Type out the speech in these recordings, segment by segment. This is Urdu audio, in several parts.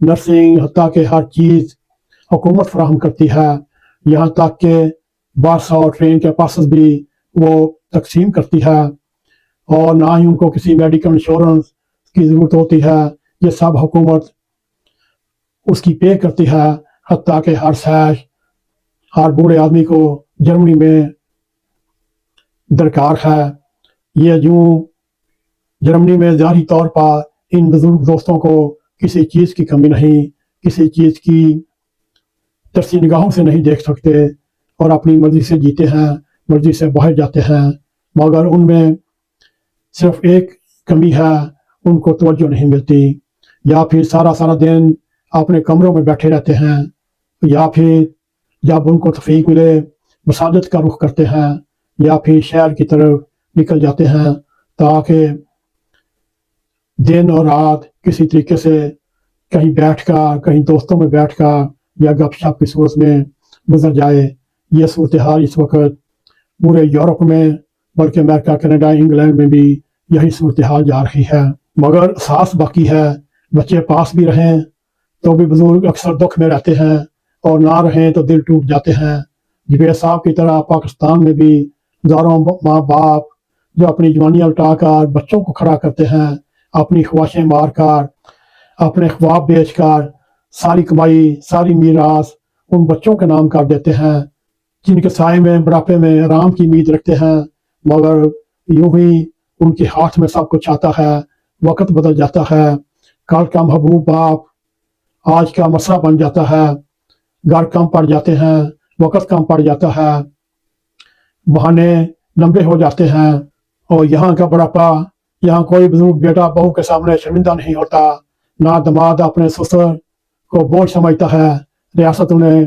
نرسنگ، حتیٰ کہ ہر چیز حکومت فراہم کرتی ہے، یہاں تک کہ بس اور ٹرین کے پاسز بھی وہ تقسیم کرتی ہے، اور نہ ہی ان کو کسی میڈیکل انشورنس کی ضرورت ہوتی ہے، یہ سب حکومت اس کی پے کرتی ہے، حتیٰ کہ ہر بوڑھے آدمی کو جرمنی میں درکار ہے۔ یہ یوں جرمنی میں ظاہری طور پر ان بزرگ دوستوں کو کسی چیز کی کمی نہیں، کسی چیز کی ترسی نگاہوں سے نہیں دیکھ سکتے، اور اپنی مرضی سے جیتے ہیں، مرضی سے باہر جاتے ہیں، مگر ان میں صرف ایک کمی ہے، ان کو توجہ نہیں ملتی، یا پھر سارا دن اپنے کمروں میں بیٹھے رہتے ہیں، یا پھر جب ان کو تفریح ملے مساجد کا رخ کرتے ہیں، یا پھر شہر کی طرف نکل جاتے ہیں تاکہ دن اور رات کسی طریقے سے کہیں بیٹھ کر، کہیں دوستوں میں بیٹھ کر یا گپ شپ کی صورت میں گزر جائے۔ یہ صورتحال اس وقت پورے یورپ میں، بلکہ امریکہ، کینیڈا، انگلینڈ میں بھی یہی صورتحال جا رہی ہے، مگر ساس باقی ہے۔ بچے پاس بھی رہیں تو بھی بزرگ اکثر دکھ میں رہتے ہیں، اور نہ رہیں تو دل ٹوٹ جاتے ہیں۔ جبیر صاحب کی طرح پاکستان میں بھی ہزاروں ماں باپ جو اپنی جوانیاں لٹا کر بچوں کو کھڑا کرتے ہیں، اپنی خواہشیں مار کر، اپنے خواب بیچ کر ساری کمائی، ساری میراث ان بچوں کے نام کر دیتے ہیں، جن کے سائے میں بڑھاپے میں آرام کی امید رکھتے ہیں، مگر یوں ہی ان کے ہاتھ میں سب کچھ آتا ہے، وقت بدل جاتا ہے، کل کا محبوب باپ آج کا مسئلہ بن جاتا ہے، گھر کم پڑ جاتے ہیں، وقت کم پڑ جاتا ہے، بہانے لمبے ہو جاتے ہیں، اور یہاں کا بڑھاپا، یہاں کوئی بزرگ بیٹا بہو کے سامنے شرمندہ نہیں ہوتا، نہ دماد اپنے سسر کو بوجھ سمجھتا ہے، ریاست انہیں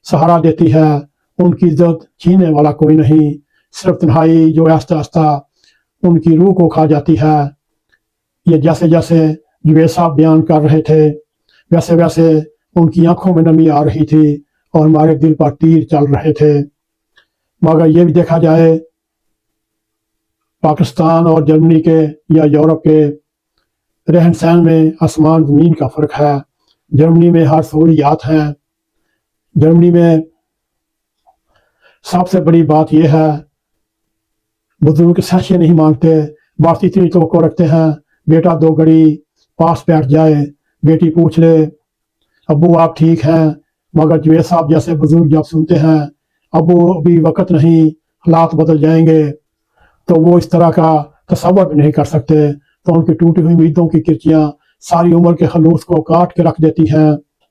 سہارا دیتی ہے، ان کی عزت چھیننے والا کوئی نہیں، صرف تنہائی جو آہستہ آہستہ ان کی روح کو کھا جاتی ہے۔ یہ جیسے جوید صاحب بیان کر رہے تھے، ویسے ان کی آنکھوں میں نمی آ رہی تھی اور ہمارے دل پر تیر چل رہے تھے۔ مگر یہ بھی دیکھا جائے، پاکستان اور جرمنی کے یا یورپ کے رہن سہن میں آسمان زمین کا فرق ہے۔ جرمنی میں ہر سہولیات ہیں، جرمنی میں سب سے بڑی بات یہ ہے، بزرگ سہشے نہیں مانگتے، بات اتنی توقع رکھتے ہیں، بیٹا دو گھڑی پاس بیٹھ جائے، بیٹی پوچھ لے ابو آپ ٹھیک ہیں، مگر جوید صاحب جیسے بزرگ جب سنتے ہیں ابو ابھی وقت نہیں، حالات بدل جائیں گے، تو وہ اس طرح کا تصور بھی نہیں کر سکتے، تو ان کی ٹوٹی ہوئی امیدوں کی کرچیاں ساری عمر کے خلوص کو کاٹ کے رکھ دیتی ہیں۔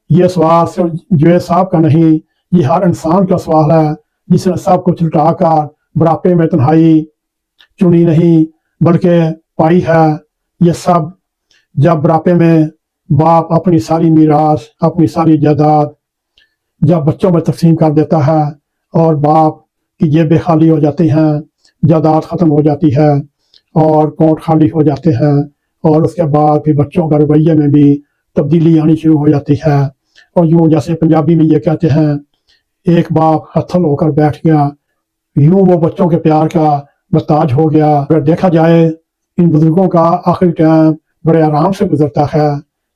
یہ سوال صرف جوید صاحب کا نہیں، یہ ہر انسان کا سوال ہے جس نے سب کچھ لٹا کر بڑھاپے میں تنہائی چنی نہیں بلکہ پائی ہے۔ یہ سب جب بڑھاپے میں باپ اپنی ساری میراث، اپنی ساری جائیداد جب بچوں میں تقسیم کر دیتا ہے، اور باپ کی جیبیں خالی ہو جاتی ہیں، جائیداد ختم ہو جاتی ہے، اور اکاؤنٹ خالی ہو جاتے ہیں، اور اس کے بعد پھر بچوں کا رویے میں بھی تبدیلی آنی شروع ہو جاتی ہے، اور یوں جیسے پنجابی میں یہ کہتے ہیں ایک باپ ہتھل ہو کر بیٹھ گیا، یوں وہ بچوں کے پیار کا محتاج ہو گیا۔ اگر دیکھا جائے ان بزرگوں کا آخری ٹائم بڑے آرام سے گزرتا ہے۔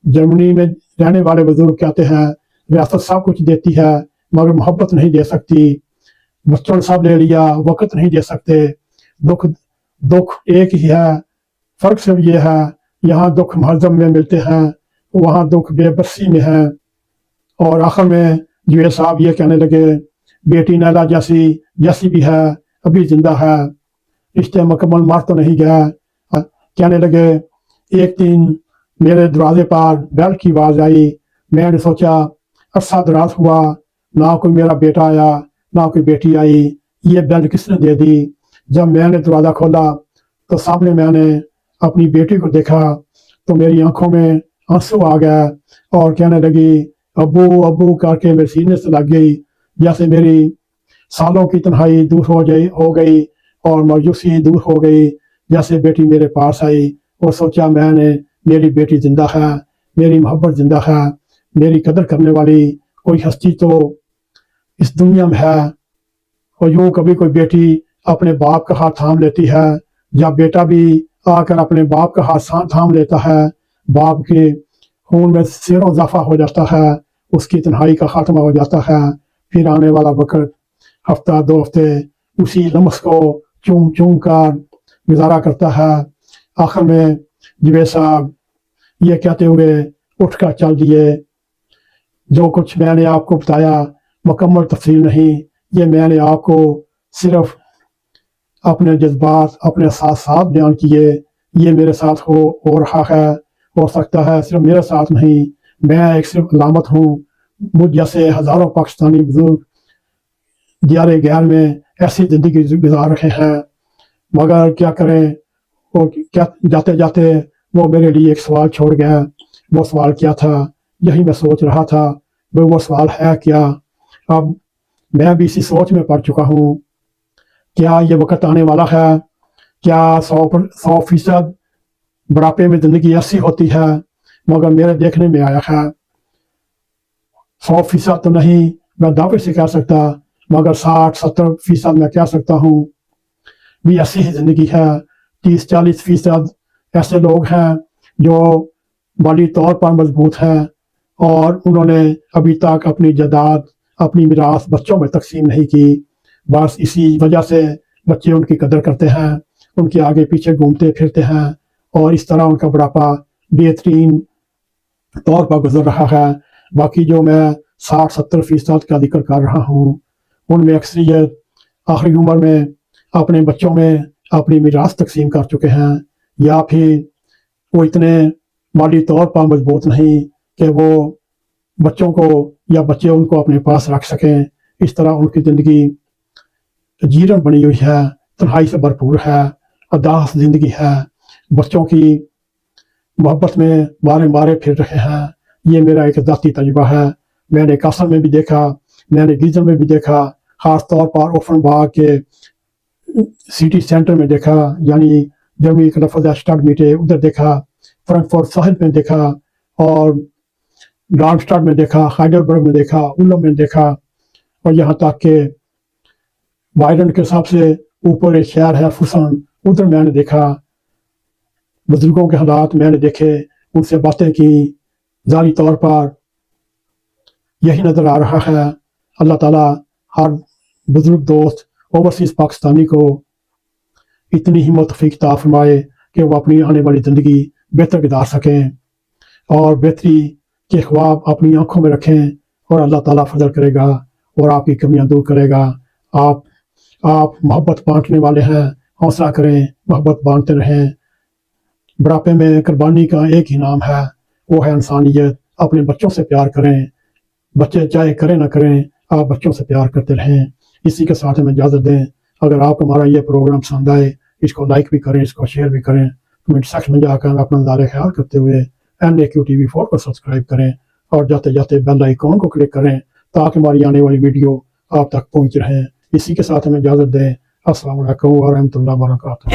جرمنی میں رہنے والے بزرگ کہتے ہیں ریاست سب کچھ دیتی ہے مگر محبت نہیں دے سکتی، بچوں نے سب لے لیا، وقت نہیں دے سکتے، دکھ ایک ہی ہے، فرق صرف یہ ہے یہاں دکھ مہذب میں ملتے ہیں، وہاں دکھ بے بسی میں ہے۔ اور آخر میں جوید صاحب یہ کہنے لگے بیٹی نیلا جیسی بھی ہے، ابھی زندہ ہے، رشتے مکمل مر تو نہیں گیا۔ کہنے لگے ایک دن میرے دروازے پر بیل کی آواز آئی، میں نے سوچا عرصہ دراز ہوا نہ کوئی میرا بیٹا آیا نہ کوئی بیٹی آئی، یہ بیل کس نے دے دی؟ جب میں نے دروازہ کھولا تو سامنے میں نے اپنی بیٹی کو دیکھا تو میری آنکھوں میں آنسو آ گیا، اور کہنے لگی ابو ابو کر کے میرے سینے سے لگ گئی، جیسے میری سالوں کی تنہائی دور ہو گئی اور مایوسی دور ہو گئی، جیسے بیٹی میرے پاس آئی، اور سوچا میں نے میری بیٹی زندہ ہے، میری محبت زندہ ہے، میری قدر کرنے والی کوئی ہستی تو اس دنیا میں ہے۔ اور یوں کبھی کوئی بیٹی اپنے باپ کا ہاتھ تھام لیتی ہے، جب بیٹا بھی آ کر اپنے باپ کا ہاتھ تھام لیتا ہے، باپ کے خون میں سیر و اضافہ ہو جاتا ہے، اس کی تنہائی کا خاتمہ ہو جاتا ہے، پھر آنے والا وقت ہفتہ 2 ہفتے اسی لمس کو چوم چوم کر گزارا کرتا ہے۔ آخر میں جوید صاحب یہ کہتے ہوئے اٹھ کر چل دیے، جو کچھ میں نے آپ کو بتایا مکمل تفصیل نہیں، یہ میں نے آپ کو صرف اپنے جذبات، اپنے احساسات بیان کیے۔ یہ میرے ساتھ ہو رہا ہے، ہو سکتا ہے صرف میرے ساتھ نہیں، میں ایک صرف علامت ہوں۔ مجھ جیسے ہزاروں پاکستانی بزرگ دیار غیر میں ایسی زندگی گزار رہے ہیں، مگر کیا کریں، وہ جاتے جاتے وہ میرے لیے ایک سوال چھوڑ گیا۔ وہ سوال کیا تھا؟ یہی میں سوچ رہا تھا، وہ سوال ہے کیا؟ اب میں بھی اسی سوچ میں پڑ چکا ہوں۔ کیا یہ وقت آنے والا ہے؟ کیا 100% بڑھاپے میں زندگی ایسی ہوتی ہے؟ مگر میرے دیکھنے میں آیا ہے 100% تو نہیں میں دعوے سے کہہ سکتا، مگر 60-70% میں کہہ سکتا ہوں بھی ایسی ہی زندگی ہے۔ 30-40% ایسے لوگ ہیں جو مالی طور پر مضبوط ہیں اور انہوں نے ابھی تک اپنی جائیداد، اپنی میراث بچوں میں تقسیم نہیں کی۔ بس اسی وجہ سے بچے ان کی قدر کرتے ہیں، ان کے آگے پیچھے گھومتے پھرتے ہیں، اور اس طرح ان کا بڑھاپا بہترین طور پر گزر رہا ہے۔ باقی جو میں 60-70% کا ذکر کر رہا ہوں، ان میں اکثریت آخری عمر میں اپنے بچوں میں اپنی میراث تقسیم کر چکے ہیں، یا پھر وہ اتنے مالی طور پر مضبوط نہیں کہ وہ بچوں کو یا بچے ان کو اپنے پاس رکھ سکیں۔ اس طرح ان کی زندگی جیرن بنی ہوئی ہے، تنہائی سے بھرپور ہے، اداس زندگی ہے، بچوں کی محبت میں مارے مارے پھر رہے ہیں۔ یہ میرا ایک ذاتی تجربہ ہے، میں نے کاسل میں بھی دیکھا، میں نے گیزن میں بھی دیکھا، خاص طور پر اوفن باغ کے سٹی سینٹر میں دیکھا، یعنی جرمنی کا لفظ ہے اسٹاڈ میٹے، ادھر دیکھا، فرانکفرٹ ساحل میں دیکھا، اور ڈارمسٹاڈ میں دیکھا، ہائیڈلبرگ میں دیکھا، اولم میں دیکھا، اور یہاں تک کہ وائرلینڈ کے حساب سے اوپر ایک شہر ہے فسن، ادھر میں نے دیکھا۔ بزرگوں کے حالات میں نے دیکھے، ان سے باتیں کی، ظاہری طور پر یہی نظر آ رہا ہے۔ اللہ تعالیٰ ہر بزرگ دوست اوورسیز پاکستانی کو اتنی ہمت توفیق عطا فرمائے کہ وہ اپنی آنے والی زندگی بہتر گزار سکیں اور بہتری کے خواب اپنی آنکھوں میں رکھیں، اور اللہ تعالیٰ فضل کرے گا اور آپ کی کمیاں دور کرے گا۔ آپ محبت بانٹنے والے ہیں، حوصلہ کریں، محبت بانٹتے رہیں۔ بڑھاپے میں قربانی کا ایک ہی نام ہے، وہ ہے انسانیت۔ اپنے بچوں سے پیار کریں، بچے چاہے کریں نہ کریں، آپ بچوں سے پیار کرتے رہیں۔ اسی کے ساتھ ہمیں اجازت دیں۔ اگر آپ ہمارا یہ پروگرام پسند آئے، اس کو لائک بھی کریں، اس کو شیئر بھی کریں، کمنٹ سیکشن میں جا کر اپنا نظارہ خیال کرتے ہوئے NAQTV4 کو سبسکرائب کریں، اور جاتے جاتے بیل آئیکن کو کلک کریں تاکہ ہماری آنے والی ویڈیو آپ تک پہنچ رہیں۔ اسی کے ساتھ ہمیں اجازت دیں۔ السلام علیکم ورحمۃ اللہ وبرکاتہ۔